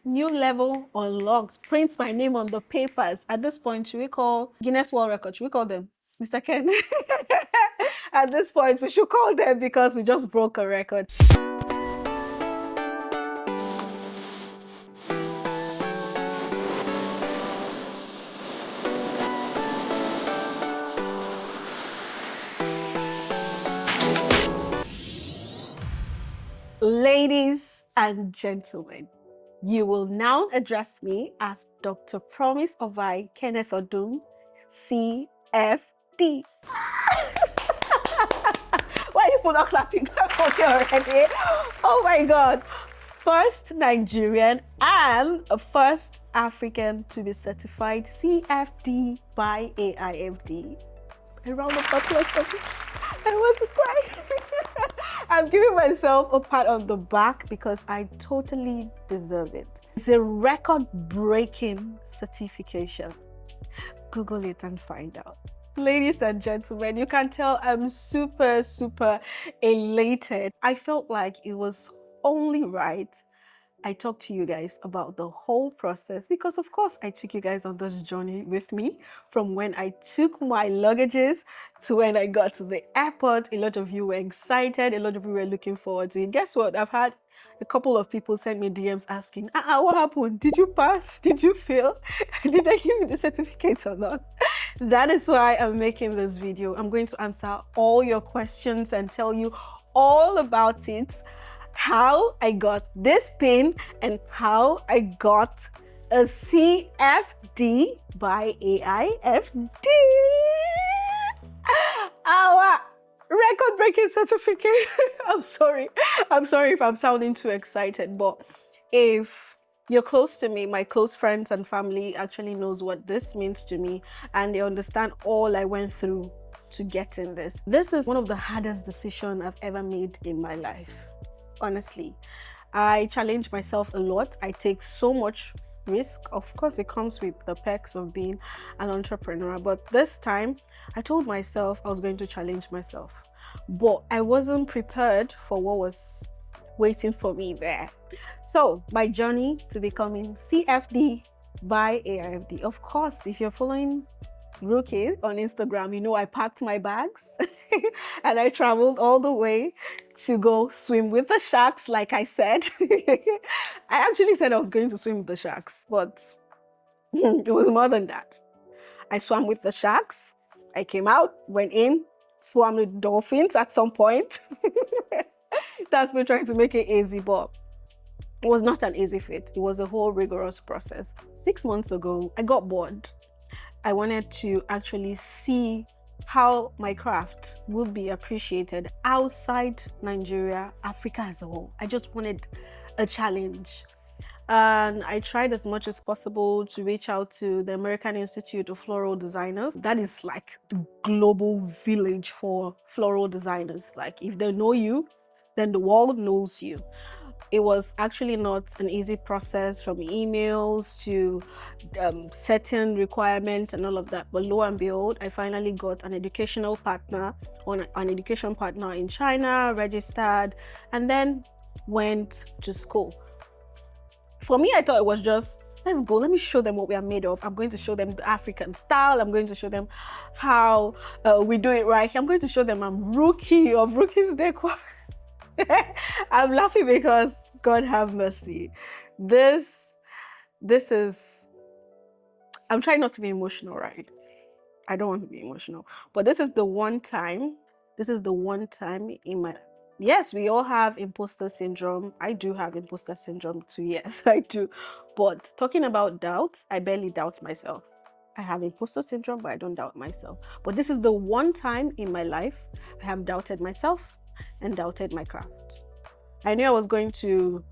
New level unlocked. Print my name on the papers. At this point, should we call Guinness World Record? Should we call them? Mr. Ken? At this point, we should call them because we just broke a record. Ladies and gentlemen, you will now address me as Dr. Promise Ovai Kenneth Odum, CFD. Why are you people not clapping? Clap okay already. Oh my God. First Nigerian and first African to be certified CFD by AIFD. A round of applause for me. I want to cry. I'm giving myself a pat on the back because I totally deserve it. It's a record-breaking certification. Google it and find out. Ladies and gentlemen, you can tell I'm super elated. I felt like it was only right I talked to you guys about the whole process because of course I took you guys on this journey with me from when I took my luggages to when I got to the airport. A lot of you were excited. A lot of you were looking forward to it. Guess what? I've had a couple of people send me DMs asking, what happened? Did you pass? Did you fail? Did I give you the certificate or not? That is why I'm making this video. I'm going to answer all your questions and tell you all about it. How I got this pin and how I got a CFD by AIFD. Our record-breaking certificate. I'm sorry if I'm sounding too excited, but if you're close to me, my close friends and family actually knows what this means to me and they understand all I went through to get in this. This is one of the hardest decisions I've ever made in my life. Honestly, I challenge myself a lot. I take so much risk. Of course, it comes with the perks of being an entrepreneur. But this time, I told myself I was going to challenge myself. But I wasn't prepared for what was waiting for me there. So, my journey to becoming CFD by AIFD. Of course, if you're following Rookie on Instagram, you know I packed my bags and I traveled all the way to go swim with the sharks, like I said. I actually said I was going to swim with the sharks, but it was more than that. I swam with the sharks. I came out, went in, swam with dolphins at some point. That's me trying to make it easy, but it was not an easy fit. It was a whole rigorous process. 6 months ago, I got bored. I wanted to actually see how my craft would be appreciated outside Nigeria, Africa as a whole. I just wanted a challenge. And I tried as much as possible to reach out to the American Institute of Floral Designers. That is like the global village for floral designers. Like if they know you, then the world knows you. It was actually not an easy process, from emails to setting requirements and all of that. But lo and behold, I finally got an educational partner, an education partner in China, registered, and then went to school. For me, I thought it was just, let's go, let me show them what we are made of. I'm going to show them the African style. I'm going to show them how we do it right here. I'm going to show them I'm rookie of Rookie's Decor. I'm laughing because God have mercy. This is, I'm trying not to be emotional, right? I don't want to be emotional, but this is the one time in my, yes, we all have imposter syndrome. I do have imposter syndrome too. Yes, I do. But talking about doubts, I barely doubt myself. I have imposter syndrome, but I don't doubt myself. But this is the one time in my life I have doubted myself and doubted my craft. I knew I was going to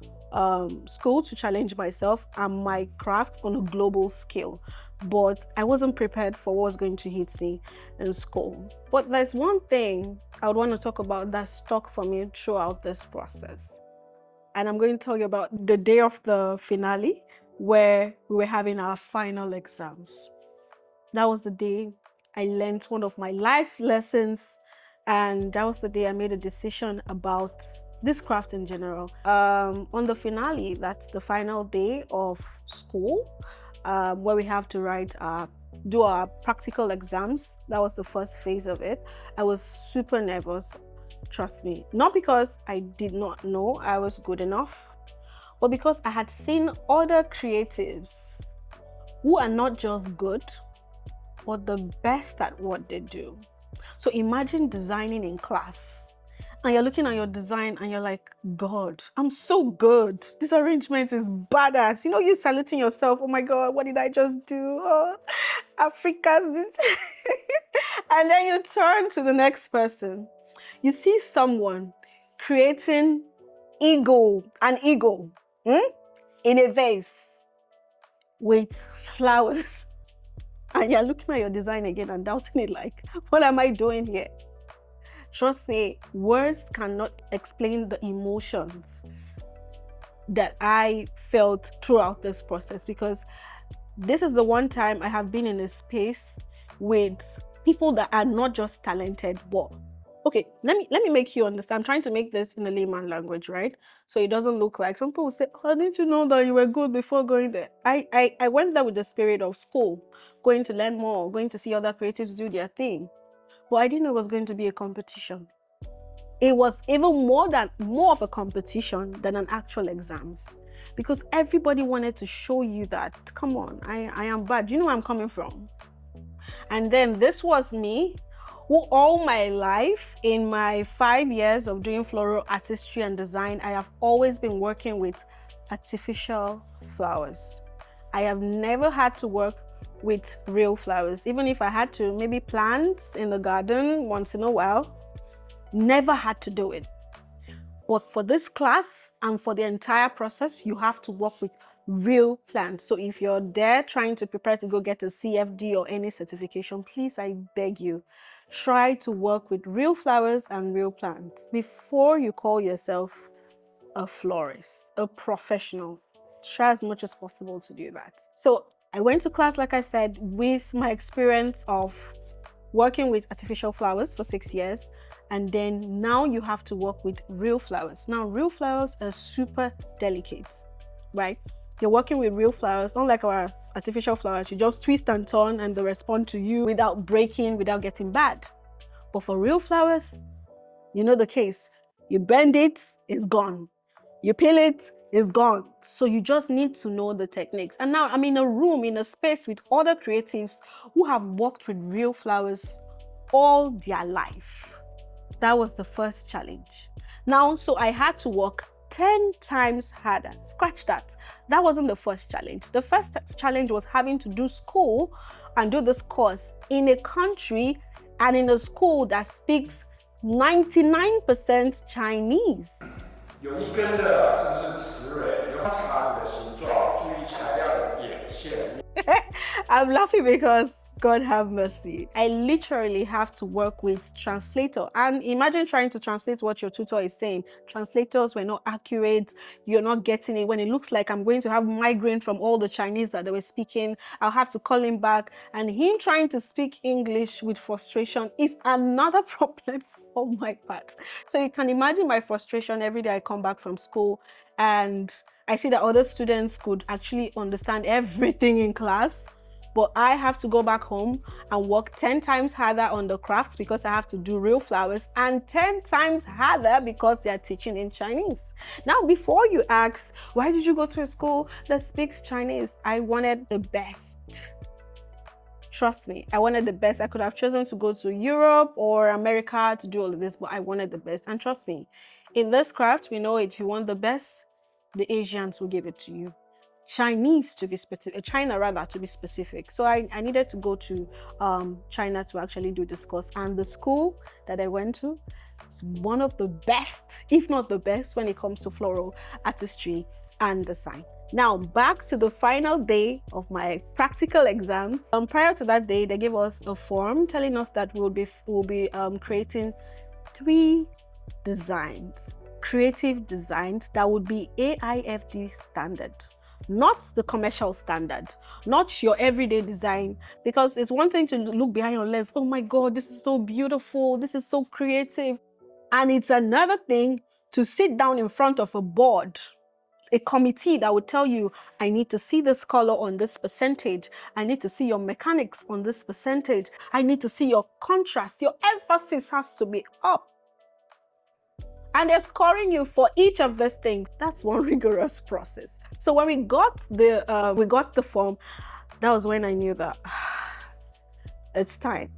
school to challenge myself and my craft on a global scale, but I wasn't prepared for what was going to hit me in school. But there's one thing I would want to talk about that stuck for me throughout this process. And I'm going to tell you about the day of the finale where we were having our final exams. That was the day I learned one of my life lessons. And that was the day I made a decision about this craft in general. On the finale, that's the final day of school, where we have to do our practical exams. That was the first phase of it. I was super nervous, trust me. Not because I did not know I was good enough, but because I had seen other creatives who are not just good, but the best at what they do. So imagine designing in class and you're looking at your design and you're like, God, I'm so good. This arrangement is badass. You know, you saluting yourself. Oh my God, what did I just do? Oh, Africa's this. And then you turn to the next person. You see someone creating an eagle in a vase with flowers. And you're looking at your design again and doubting it like, what am I doing here? Trust me, words cannot explain the emotions that I felt throughout this process, because this is the one time I have been in a space with people that are not just talented, but okay, let me make you understand. I'm trying to make this in a layman language, right? So it doesn't look like some people say, oh, didn't you know that you were good before going there? I went there with the spirit of school, going to learn more, going to see other creatives do their thing. But I didn't know it was going to be a competition. It was even more of a competition than an actual exams, because everybody wanted to show you that, come on, I am bad. Do you know where I'm coming from? And then this was me, who all my life, in my 5 years of doing floral artistry and design, I have always been working with artificial flowers. I have never had to work with real flowers. Even if I had to maybe plant in the garden once in a while, never had to do it. But for this class and for the entire process, you have to work with real plants. So if you're there trying to prepare to go get a CFD or any certification, please, I beg you, try to work with real flowers and real plants before you call yourself a florist, a professional. Try as much as possible to do that. So I went to class, like I said, with my experience of working with artificial flowers for 6 years. And then now you have to work with real flowers. Now, real flowers are super delicate, right? You're working with real flowers, unlike our artificial flowers. You just twist and turn and they respond to you without breaking, without getting bad. But for real flowers, you know the case. You bend it, it's gone. You peel it, it's gone. So you just need to know the techniques. And now I'm in a room, in a space with other creatives who have worked with real flowers all their life. That was the first challenge. Now, so I had to work 10 times harder. Scratch that. That wasn't the first challenge. The first challenge was having to do school and do this course in a country and in a school that speaks 99% Chinese. 有一根的是不是雌蕊？你要查你的形状，注意材料的点线。I'm laughing because God have mercy. I literally have to work with translator. And imagine trying to translate what your tutor is saying. Translators were not accurate. You're not getting it. When it looks like I'm going to have migraine from all the Chinese that they were speaking, I'll have to call him back. And him trying to speak English with frustration is another problem on my part. So you can imagine my frustration every day I come back from school and I see that other students could actually understand everything in class. But I have to go back home and work 10 times harder on the crafts because I have to do real flowers, and 10 times harder because they are teaching in Chinese. Now, before you ask, why did you go to a school that speaks Chinese? I wanted the best. Trust me, I wanted the best. I could have chosen to go to Europe or America to do all of this, but I wanted the best. And trust me, in this craft, we know if you want the best, the Asians will give it to you. Chinese to be specific, China rather to be specific. So I needed to go to China to actually do this course. And the school that I went to is one of the best, if not the best, when it comes to floral artistry and design. Now, back to the final day of my practical exams. Prior to that day, they gave us a form telling us that we'll be creating 3 designs, creative designs that would be AIFD standard. Not the commercial standard, not your everyday design, because it's one thing to look behind your lens, oh my God, this is so beautiful, this is so creative. And it's another thing to sit down in front of a board, a committee that would tell you, I need to see this color on this percentage. I need to see your mechanics on this percentage. I need to see your contrast. Your emphasis has to be up. And they're scoring you for each of these things. That's one rigorous process. So when we got the form, that was when I knew that it's time.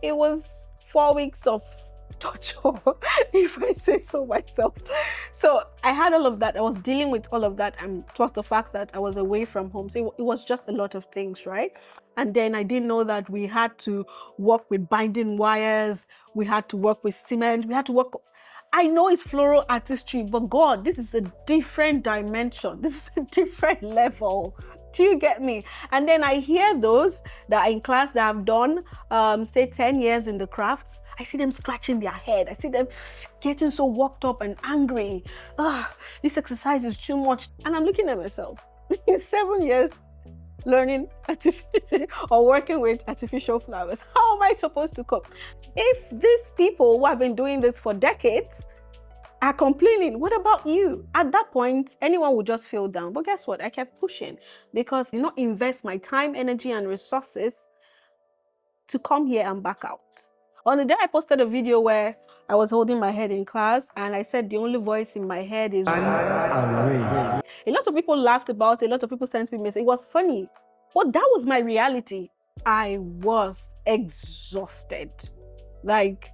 It was 4 weeks of torture, if I say so myself. So I had all of that. I was dealing with all of that, and plus the fact that I was away from home. So it was just a lot of things, right? And then I didn't know that we had to work with binding wires. We had to work with cement. We had to work. I know it's floral artistry, but God, this is a different dimension. This is a different level. Do you get me? And then I hear those that are in class that have done, say 10 years in the crafts. I see them scratching their head. I see them getting so worked up and angry. This exercise is too much. And I'm looking at myself. In 7 years, learning artificial or working with artificial flowers, how am I supposed to cope? If these people who have been doing this for decades are complaining, what about you? At that point, anyone would just feel down. But guess what? I kept pushing because invest my time, energy, and resources to come here and back out. On the day I posted a video where I was holding my head in class and I said the only voice in my head is a lot of people laughed about it. A lot of people sent me messages. It was funny, but that was my reality. I was exhausted. Like,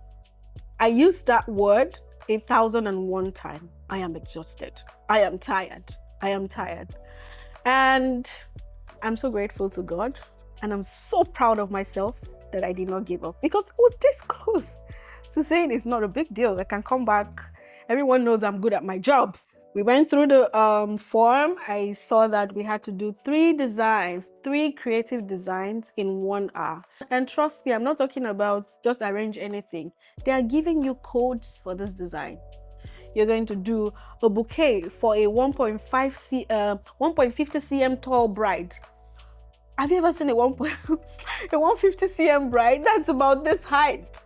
I used that word 1,001 times. I am exhausted. I am tired. I am tired. And I'm so grateful to God. And I'm so proud of myself that I did not give up, because it was this close to saying it's not a big deal. I can come back. Everyone knows I'm good at my job. We went through the form. I saw that we had to do 3 designs, 3 creative designs in 1 hour. And trust me, I'm not talking about just arrange anything. They are giving you codes for this design. You're going to do a bouquet for a 1.50 cm tall bride. Have you ever seen a 150 cm bride? That's about this height.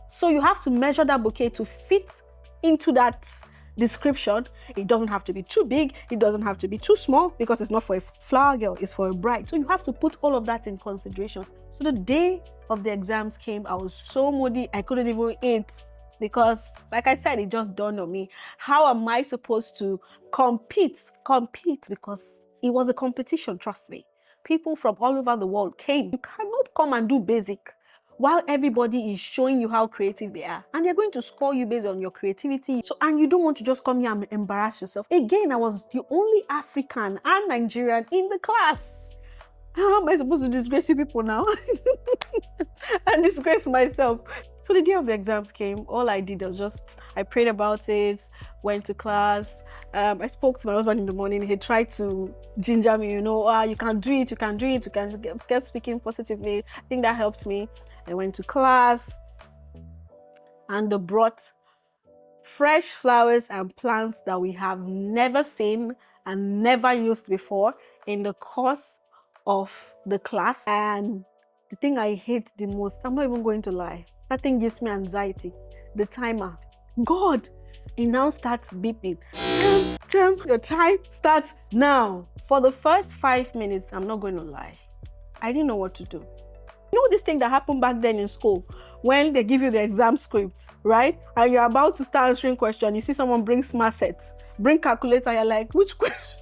So you have to measure that bouquet to fit into that description. It doesn't have to be too big. It doesn't have to be too small, because it's not for a flower girl, it's for a bride. So you have to put all of that in consideration. So the day of the exams came, I was so moody, I couldn't even eat, because like I said, it just dawned on me. How am I supposed to compete? Because it was a competition, trust me. People from all over the world came. You cannot come and do basic while everybody is showing you how creative they are, and they're going to score you based on your creativity. So, and you don't want to just come here and embarrass yourself. Again, I was the only African and Nigerian in the class. How am I supposed to disgrace you people now? And disgrace myself? So the day of the exams came, all I did was I prayed about it, went to class. I spoke to my husband in the morning. He tried to ginger me, you can do it, you can do it. You can keep speaking positively. I think that helped me. I went to class, and they brought fresh flowers and plants that we have never seen and never used before in the course of the class. And the thing I hate the most, I'm not even going to lie, that thing gives me anxiety. The timer. God, it now starts beeping. Your time starts now. For the first 5 minutes, I'm not going to lie, I didn't know what to do. This thing that happened back then in school, when they give you the exam script, right? And you're about to start answering questions, you see someone bring smart sets, bring calculator, you're like, which question?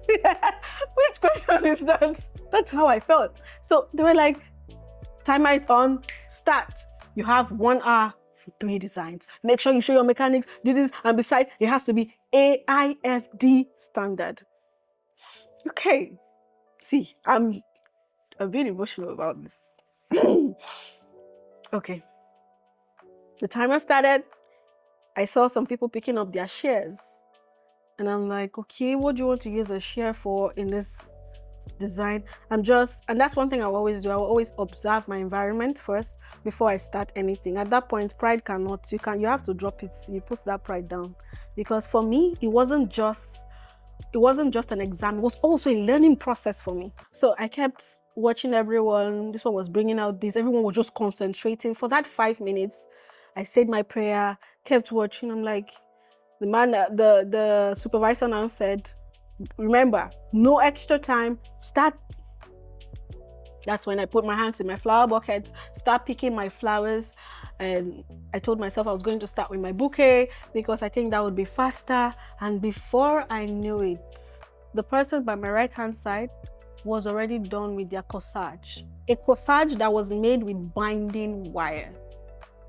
Which question is that? That's how I felt. So they were like, timer is on, start. You have 1 hour for 3 designs. Make sure you show your mechanics, do this, and besides, it has to be AIFD standard. Okay. See, I'm a bit emotional about this. Okay. The timer started. I saw some people picking up their shares. And I'm like, okay, what do you want to use a share for in this design? And that's one thing I will always do. I will always observe my environment first before I start anything. At that point, pride you have to drop it. You put that pride down. Because for me, it wasn't just an exam, it was also a learning process for me. So I kept watching everyone. This one was bringing out this. Everyone was just concentrating. For that 5 minutes, I said my prayer, kept watching. I'm like, The supervisor now said, remember, no extra time, start. That's when I put my hands in my flower buckets, start picking my flowers. And I told myself I was going to start with my bouquet because I think that would be faster. And before I knew it, the person by my right hand side was already done with their corsage. A corsage that was made with binding wire.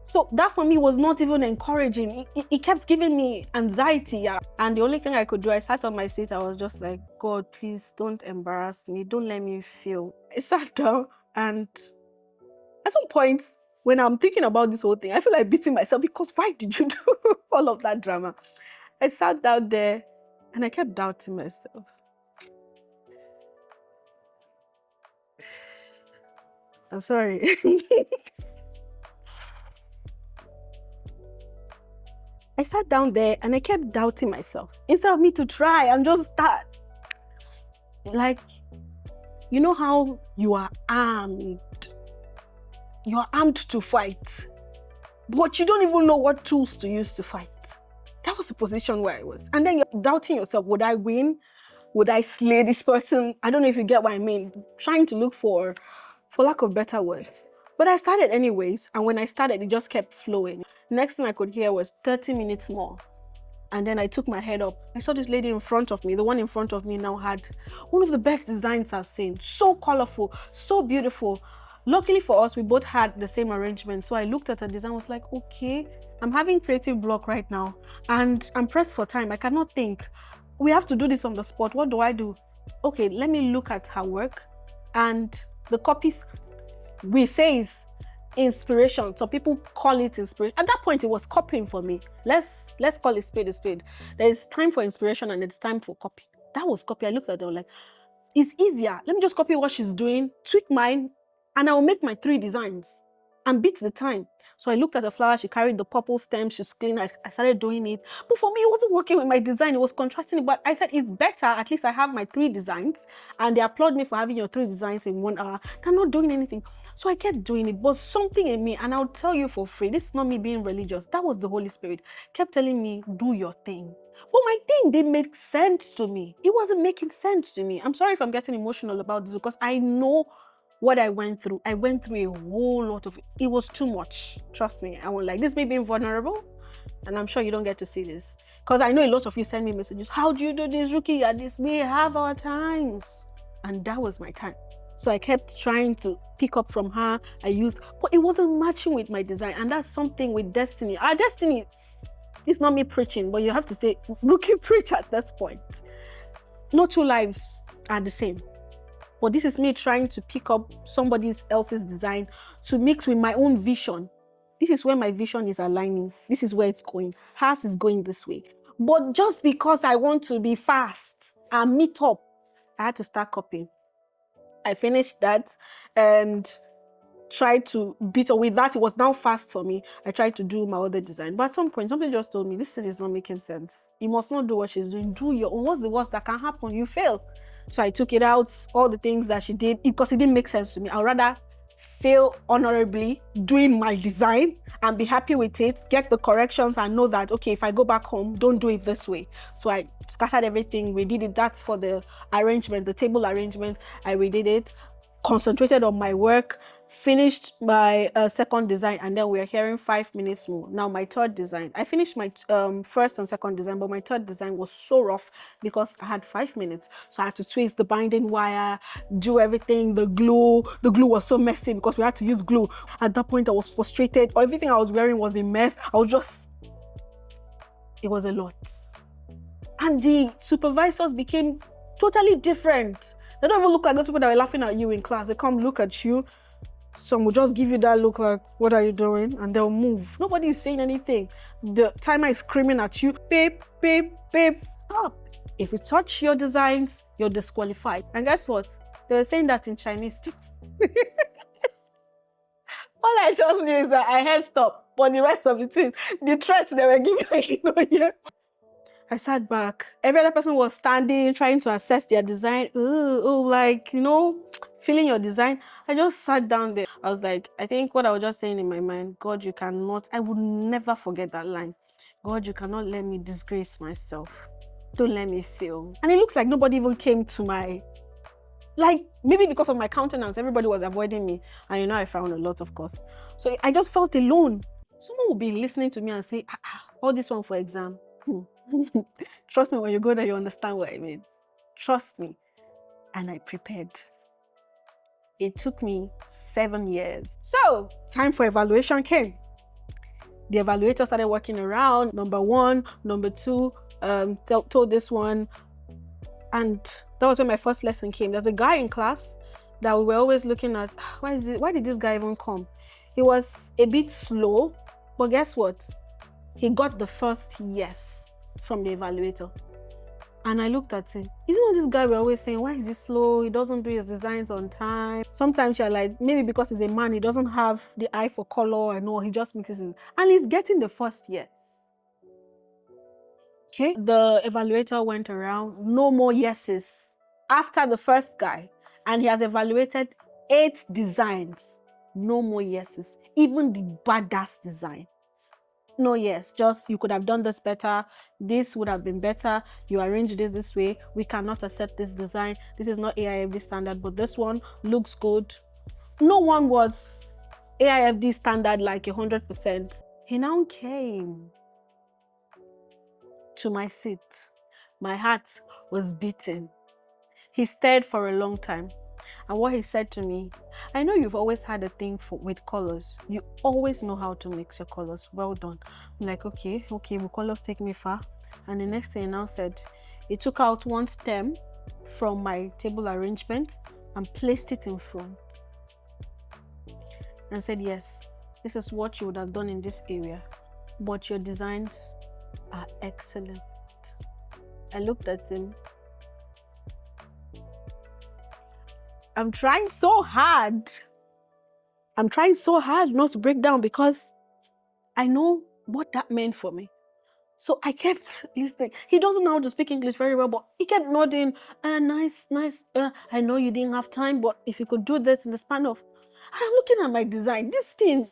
So that for me was not even encouraging. It kept giving me anxiety. And the only thing I could do, I sat on my seat. I was just like, God, please don't embarrass me. Don't let me fail. I sat down, and at some point, when I'm thinking about this whole thing, I feel like beating myself because why did you do all of that drama? I sat down there and I kept doubting myself. I'm sorry. I sat down there and I kept doubting myself. Instead of me to try and just start. Like, you know how you are armed? You are armed to fight, but you don't even know what tools to use to fight. That was the position where I was. And then you're doubting yourself, would I win? Would I slay this person? I don't know if you get what I mean. Trying to look for lack of better words. But I started anyways, and when I started, it just kept flowing. Next thing I could hear was 30 minutes more. And then I took my head up. I saw this lady in front of me. The one in front of me now had one of the best designs I've seen. So colorful, so beautiful. Luckily for us, we both had the same arrangement. So I looked at her design, was like, okay, I'm having creative block right now. And I'm pressed for time. I cannot think. We have to do this on the spot. What do I do? Okay, let me look at her work. And the copies we say is inspiration. Some people call it inspiration. At that point, it was copying for me. Let's call it spade a spade. There's time for inspiration and it's time for copy. That was copy. I looked at them like, it's easier. Let me just copy what she's doing, tweak mine, and I'll make my 3 designs and beat the time. So I looked at the flower. She carried the purple stem. She's clean. I started doing it. But for me, it wasn't working with my design. It was contrasting it. But I said, it's better. At least I have my 3 designs. And they applaud me for having your 3 designs in 1 hour. They're not doing anything. So I kept doing it. But something in me, and I'll tell you for free, this is not me being religious. That was the Holy Spirit. Kept telling me, do your thing. But my thing didn't make sense to me. It wasn't making sense to me. I'm sorry if I'm getting emotional about this because I know what I went through. I went through a whole lot of it. It was too much. Trust me. I was like, this may be vulnerable. And I'm sure you don't get to see this. Because I know a lot of you send me messages. How do you do this, Rookie? At this, we have our times. And that was my time. So I kept trying to pick up from her. But it wasn't matching with my design. And that's something with destiny. Our destiny, it's not me preaching, but you have to say, Rookie, preach at this point. No 2 lives are the same. But this is me trying to pick up somebody else's design to mix with my own vision. This is where my vision is aligning. This is where it's going. Hers is going this way. But just because I want to be fast and meet up, I had to start copying. I finished that and tried to beat or with that. It was now fast for me. I tried to do my other design. But at some point, something just told me, this thing is not making sense. You must not do what she's doing. Do your own. What's the worst that can happen? You fail. So I took it out, all the things that she did, because it didn't make sense to me. I'd rather fail honorably doing my design and be happy with it, get the corrections and know that, okay, if I go back home, don't do it this way. So I scattered everything, redid it. That's for the arrangement, the table arrangement. I redid it, concentrated on my work, finished my second design, and then we're hearing 5 minutes more. Now my third design, I finished my first and second design, but my third design was so rough because I had 5 minutes. So I had to twist the binding wire, do everything, the glue was so messy because we had to use glue. At that point I was frustrated. Everything I was wearing was a mess. It was a lot. And the supervisors became totally different. They don't even look like those people that were laughing at you in class. They come look at you. Some will just give you that look like, what are you doing? And they'll move. Nobody is saying anything. The timer is screaming at you, babe, babe, babe, stop. If you touch your designs, you're disqualified. And guess what? They were saying that in Chinese too. All I just knew is that I had stop. But the rest of the things, the threats they were giving, I didn't know yet. I sat back. Every other person was standing, trying to assess their design. Feeling your design. I just sat down there. I was like, I think what I was just saying in my mind, God, you cannot, I would never forget that line. God, you cannot let me disgrace myself. Don't let me fail. And it looks like nobody even came to my, like, maybe because of my countenance, everybody was avoiding me. And I found a lot, of course. So I just felt alone. Someone would be listening to me and say, all this one for exam. Trust me, when you go there, you understand what I mean. Trust me. And I prepared. It took me 7 years. So, time for evaluation came. The evaluator started working around. Number 1, number 2, told this one. And that was when my first lesson came. There's a guy in class that we were always looking at. Why did this guy even come? He was a bit slow, but guess what? He got the first yes from the evaluator. And I looked at him. Isn't that this guy we're always saying, why is he slow? He doesn't do his designs on time. Sometimes you're like, maybe because he's a man, he doesn't have the eye for color and all. He just mixes it. And he's getting the first yes. Okay. The evaluator went around. No more yeses. After the first guy. And he has evaluated 8 designs. No more yeses. Even the badass design. No, yes, just you could have done this better. This would have been better. You arranged it this way. We cannot accept this design. This is not AIFD standard, but this one looks good. No one was AIFD standard like 100%. He now came to my seat. My heart was beating. He stared for a long time. And what he said to me, I know you've always had a thing with colors. You always know how to mix your colors. Well done. I'm like, okay, will colors take me far? And the next thing he now said, he took out one stem from my table arrangement and placed it in front. And said, yes, this is what you would have done in this area. But your designs are excellent. I looked at him. I'm trying so hard not to break down because I know what that meant for me. So I kept listening. He doesn't know how to speak English very well, but he kept nodding. Nice. I know you didn't have time, but if you could do this in the span of... And I'm looking at my design. This thing,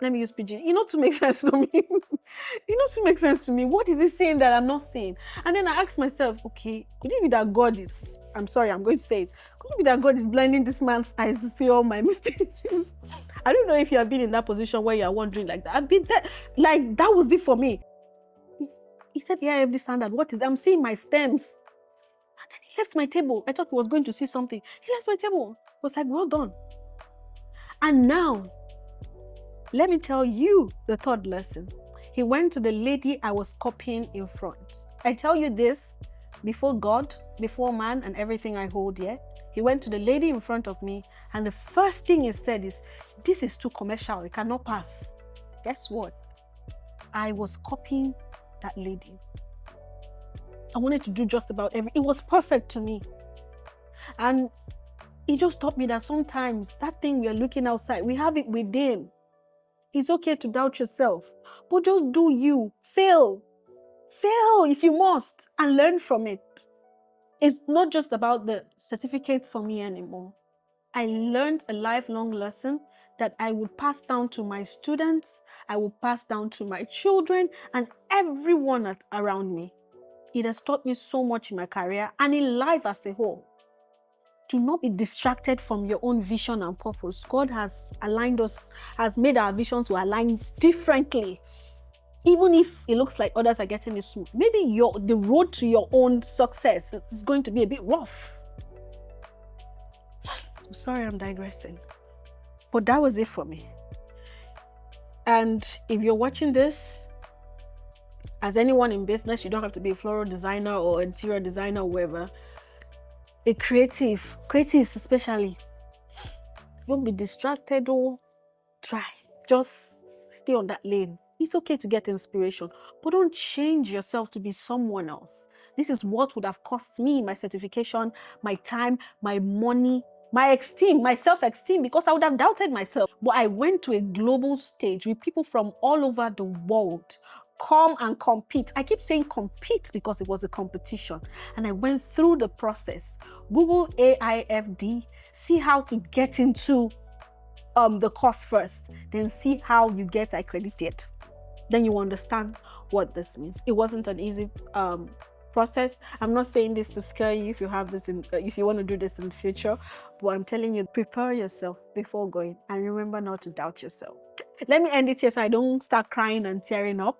let me use PG. To make sense to me. To make sense to me. What is he saying that I'm not saying? And then I asked myself, okay, could it be that God is... I'm sorry, I'm going to say it. Could it be that God is blinding this man's eyes to see all my mistakes? I don't know if you have been in that position where you're wondering like that. I've been there. Like, that was it for me. He said, yeah, I have this standard. What is that? I'm seeing my stems. And then he left my table. I thought he was going to see something. He left my table. I was like, well done. And now, let me tell you the third lesson. He went to the lady I was copying in front. I tell you this, before God, before man, and everything I hold here. He went to the lady in front of me, and the first thing he said is, this is too commercial, it cannot pass. Guess what? I was copying that lady. I wanted to do just about everything. It was perfect to me. And he just taught me that sometimes that thing we are looking outside, we have it within. It's okay to doubt yourself, but just do you. Fail if you must, and learn from it. It's not just about the certificates for me anymore. I learned a lifelong lesson that I would pass down to my students, I would pass down to my children, and everyone around me. It has taught me so much in my career and in life as a whole. Do not be distracted from your own vision and purpose. God has aligned us, has made our vision to align differently. Even if it looks like others are getting it smooth. Maybe the road to your own success is going to be a bit rough. I'm sorry, I'm digressing. But that was it for me. And if you're watching this, as anyone in business, you don't have to be a floral designer or interior designer or whatever. A creatives especially. Don't be distracted or try. Just stay on that lane. It's okay to get inspiration, but don't change yourself to be someone else. This is what would have cost me my certification, my time, my money, my esteem, my self-esteem, because I would have doubted myself. But I went to a global stage with people from all over the world. Come and compete. I keep saying compete because it was a competition. And I went through the process. Google AIFD, see how to get into the course first, then see how you get accredited. Then you understand what this means. It wasn't an easy process. I'm not saying this to scare you if you have this if you want to do this in the future, but I'm telling you, prepare yourself before going, and remember not to doubt yourself. Let me end it here so I don't start crying and tearing up.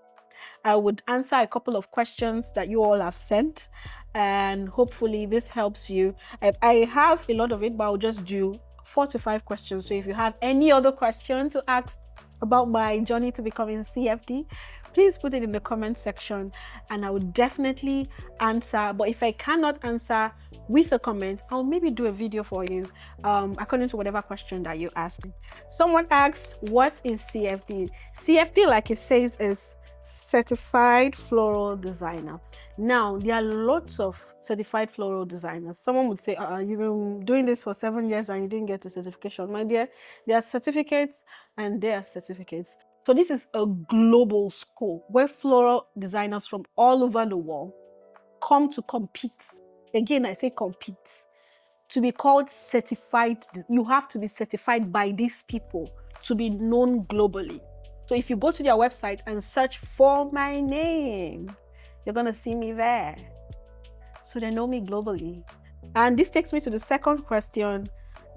I would answer a couple of questions that you all have sent, and hopefully this helps you. I have a lot of it, but I'll just do 4 to 5 questions. So if you have any other questions to ask about my journey to becoming CFD, please put it in the comment section and I will definitely answer. But if I cannot answer with a comment, I'll maybe do a video for you according to whatever question that you ask. Someone asked, what is CFD? CFD, like it says, is Certified Floral Designer. Now, there are lots of certified floral designers. Someone would say, you've been doing this for 7 years and you didn't get a certification. My dear, there are certificates and there are certificates. So this is a global school where floral designers from all over the world come to compete. Again, I say compete. To be called certified, you have to be certified by these people to be known globally. So if you go to their website and search for my name, you're going to see me there. So they know me globally. And this takes me to the second question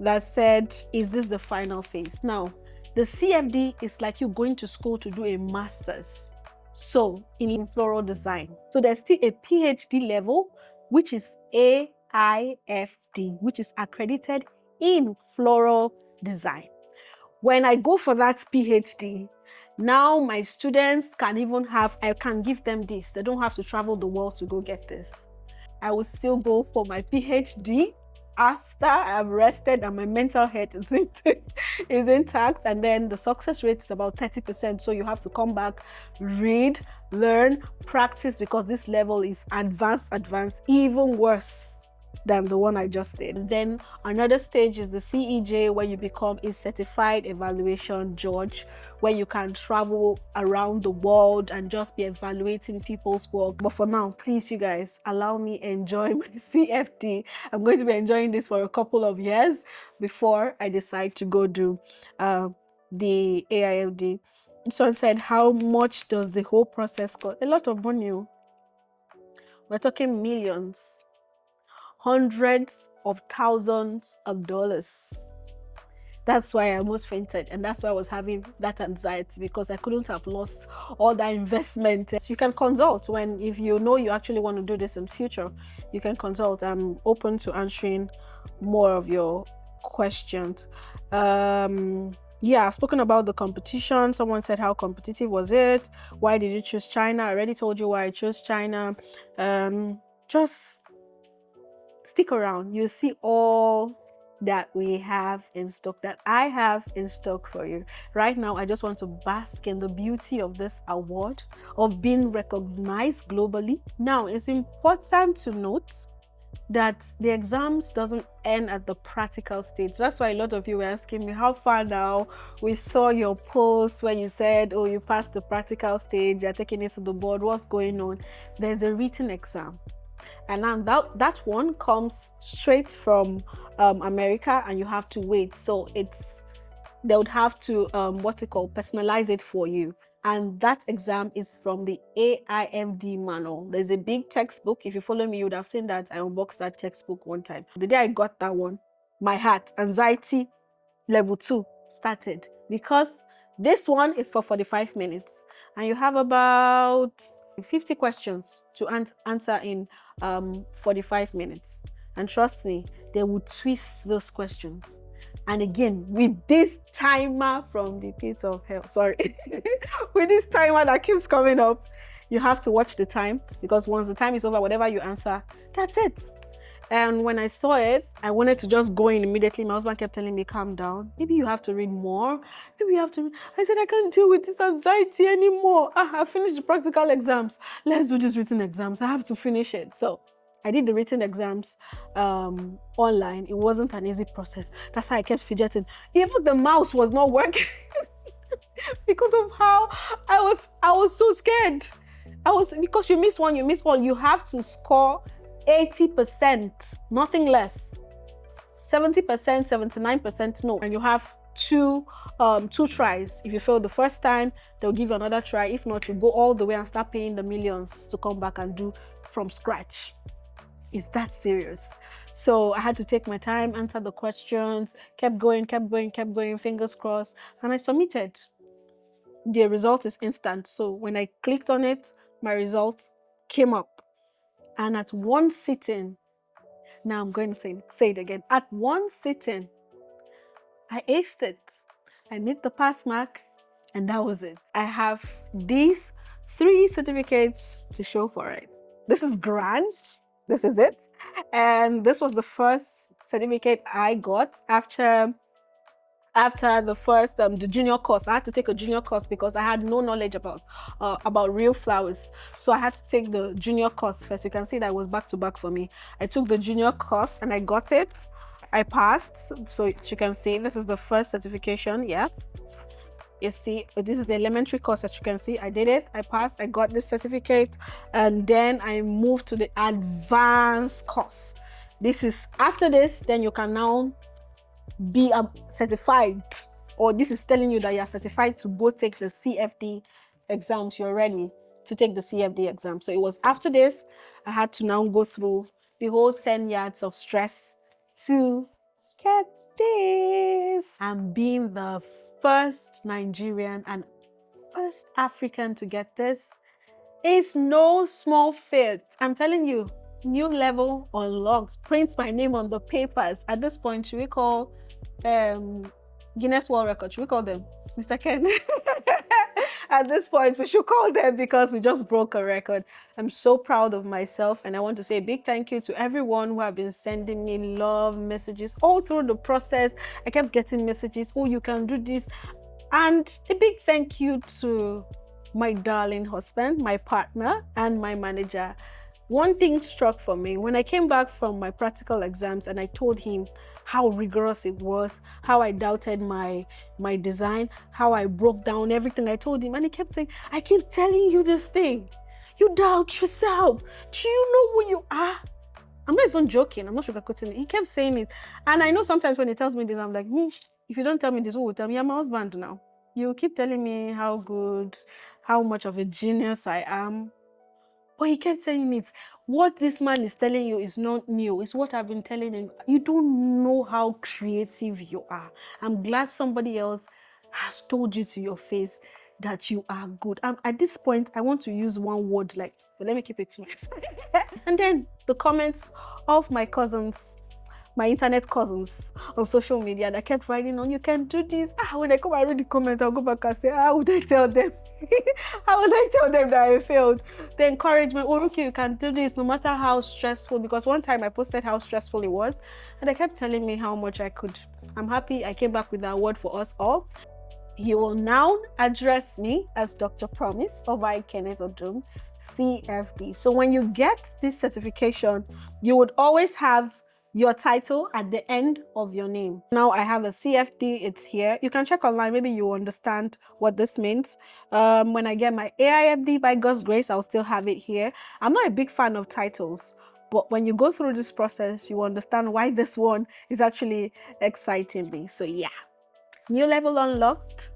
that said, is this the final phase? Now, the CFD is like you going to school to do a master's. So in floral design. So there's still a PhD level, which is AIFD, which is accredited in floral design. When I go for that PhD, now my students can even I can give them this. They don't have to travel the world to go get this. I will still go for my PhD after I've rested and my mental health is intact, and then the success rate is about 30%. So you have to come back, read, learn, practice, because this level is advanced, even worse than the one I just did. And then another stage is the CEJ, where you become a certified evaluation judge, where you can travel around the world and just be evaluating people's work. But for now, please, you guys, allow me enjoy my CFD. I'm going to be enjoying this for a couple of years before I decide to go do the AIFD. Someone said, how much does the whole process cost? A lot of money. We're talking millions. Hundreds of thousands of dollars. That's why I almost fainted, and that's why I was having that anxiety, because I couldn't have lost all that investment. So you can consult if you know you actually want to do this in future. You can consult. I'm open to answering more of your questions. Yeah, I've spoken about the competition. Someone said, how competitive was it? Why did you choose China? I already told you why I chose China. Just stick around. You'll see all that we have in stock, that I have in stock for you. Right now, I just want to bask in the beauty of this award, of being recognized globally. Now, it's important to note that the exams doesn't end at the practical stage. That's why a lot of you were asking me, how far now? We saw your post where you said, oh, you passed the practical stage, you're taking it to the board. What's going on? There's a written exam. And now that one comes straight from America, and you have to wait. So they would have to personalize it for you. And that exam is from the AIFD manual. There's a big textbook. If you follow me, you would have seen that I unboxed that textbook one time. The day I got that one, my anxiety level 2 started, because this one is for 45 minutes and you have about 50 questions to answer in 45 minutes. And trust me, they will twist those questions. And again, with this timer from the pit of hell, with this timer that keeps coming up, you have to watch the time, because once the time is over, whatever you answer, that's it. And when I saw it, I wanted to just go in immediately. My husband kept telling me, calm down. Maybe you have to read more. Maybe you have to. I said, I can't deal with this anxiety anymore. I finished the practical exams. Let's do these written exams. I have to finish it. So I did the written exams online. It wasn't an easy process. That's how I kept fidgeting. Even the mouse was not working because of how I was so scared. Because you miss one, you have to score 80%, nothing less. 70%, 79%, no. And you have two tries. If you fail the first time, they'll give you another try. If not, you go all the way and start paying the millions to come back and do from scratch. It's that serious. So I had to take my time, answer the questions, kept going, fingers crossed, and I submitted. The result is instant. So when I clicked on it, my result came up. And at one sitting, now I'm going to say it again. At one sitting, I aced it. I made the pass mark, and that was it. I have these 3 certificates to show for it. This is grand. This is it. And this was the first certificate I got after the first the junior course. I had to take a junior course because I had no knowledge about real flowers. So I had to take the junior course first. You can see that it was back to back for me. I took the junior course and I got it. I passed. So you can see this is the first certification. Yeah. You see, this is the elementary course that you can see. I did it. I passed. I got this certificate, and then I moved to the advanced course. This is after this. Then you can now be certified, or this is telling you that you're certified to go take the CFD exams. You're ready to take the CFD exam. So it was after this I had to now go through the whole 10 yards of stress to get this. I'm being the first Nigerian and first African to get this. It's no small feat. I'm telling you, new level unlocked. Print my name on the papers. At this point, should we call Guinness World Record? Should we call them Mr. Ken? At this point, we should call them because we just broke a record. I'm so proud of myself, and I want to say a big thank you to everyone who have been sending me love messages all through the process. I kept getting messages, oh, you can do this. And a big thank you to my darling husband, my partner, and my manager. One thing struck for me when I came back from my practical exams and I told him how rigorous it was, how I doubted my design, how I broke down everything. I told him, and he kept saying, I keep telling you this thing. You doubt yourself. Do you know who you are? I'm not even joking. I'm not sugarcoating it. He kept saying it. And I know sometimes when he tells me this, I'm like, if you don't tell me this, who will tell me? I'm my husband now. You keep telling me how good, how much of a genius I am. But he kept saying it. What this man is telling you is not new. It's what I've been telling him. You don't know how creative you are. I'm glad somebody else has told you to your face that you are good. At this point, I want to use one word but let me keep it to myself. And then the comments of my cousins, my internet cousins on social media that kept writing on, you can do this. When I come and read the comment, I'll go back and say, how would I tell them? How would I tell them that I failed? The encouragement, okay, you can do this no matter how stressful. Because one time I posted how stressful it was, and they kept telling me how much I could. I'm happy I came back with the award for us all. You will now address me as Dr. Promise of Kenneth Odum, CFD. So when you get this certification, you would always have your title at the end of your name. Now I have a CFD, it's here. You can check online, maybe you understand what this means. When I get my AIFD, by God's grace, I'll still have it here. I'm not a big fan of titles, but when you go through this process, you understand why this one is actually exciting me. So yeah, new level unlocked.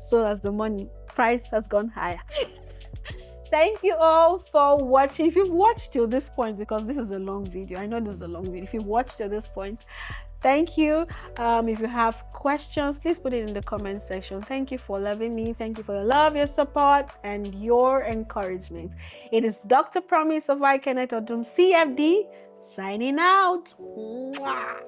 So as the money price has gone higher. Thank you all for watching. If you've watched till this point, because this is a long video, I know this is a long video. If you've watched till this point, thank you. If you have questions, please put it in the comment section. Thank you for loving me. Thank you for your love, your support, and your encouragement. It is Dr. Promise of Kenneth Odum, CFD, signing out. Mwah.